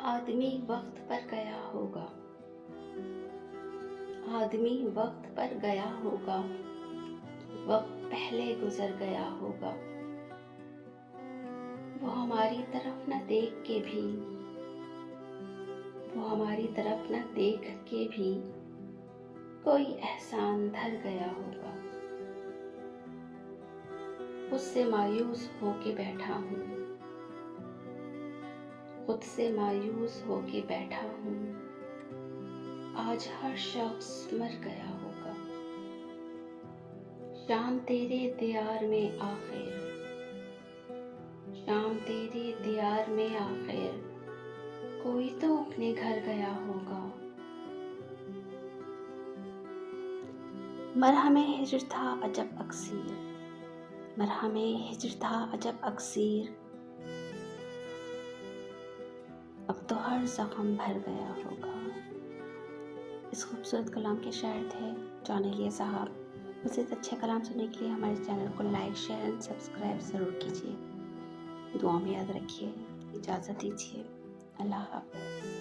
आदमी वक्त पर गया होगा। आदमी वक्त पर गया होगा। वक्त पहले गुजर गया होगा। वो हमारी तरफ न देख के भी कोई एहसान धर गया होगा। उससे मायूस होके बैठा हूँ। खुद से मायूस होके बैठा हूँ। आज हर शख्स मर गया होगा। शाम तेरे दियार में आखिर, शाम तेरे दियार में आखिर, कोई तो अपने घर गया होगा। मरहमे हिज्र था अजब अक्सीर, मरहमे हिज्र था अजब अक्सीर, अब तो हर जख्म भर गया होगा। इस खूबसूरत कलाम के शायर थे जॉन एलिया साहब। मज़ीद अच्छे कलाम सुनने के लिए हमारे चैनल को लाइक, शेयर एंड सब्सक्राइब ज़रूर कीजिए। दुआ में याद रखिए। इजाज़त दीजिए। अल्लाह हाफ़िज़।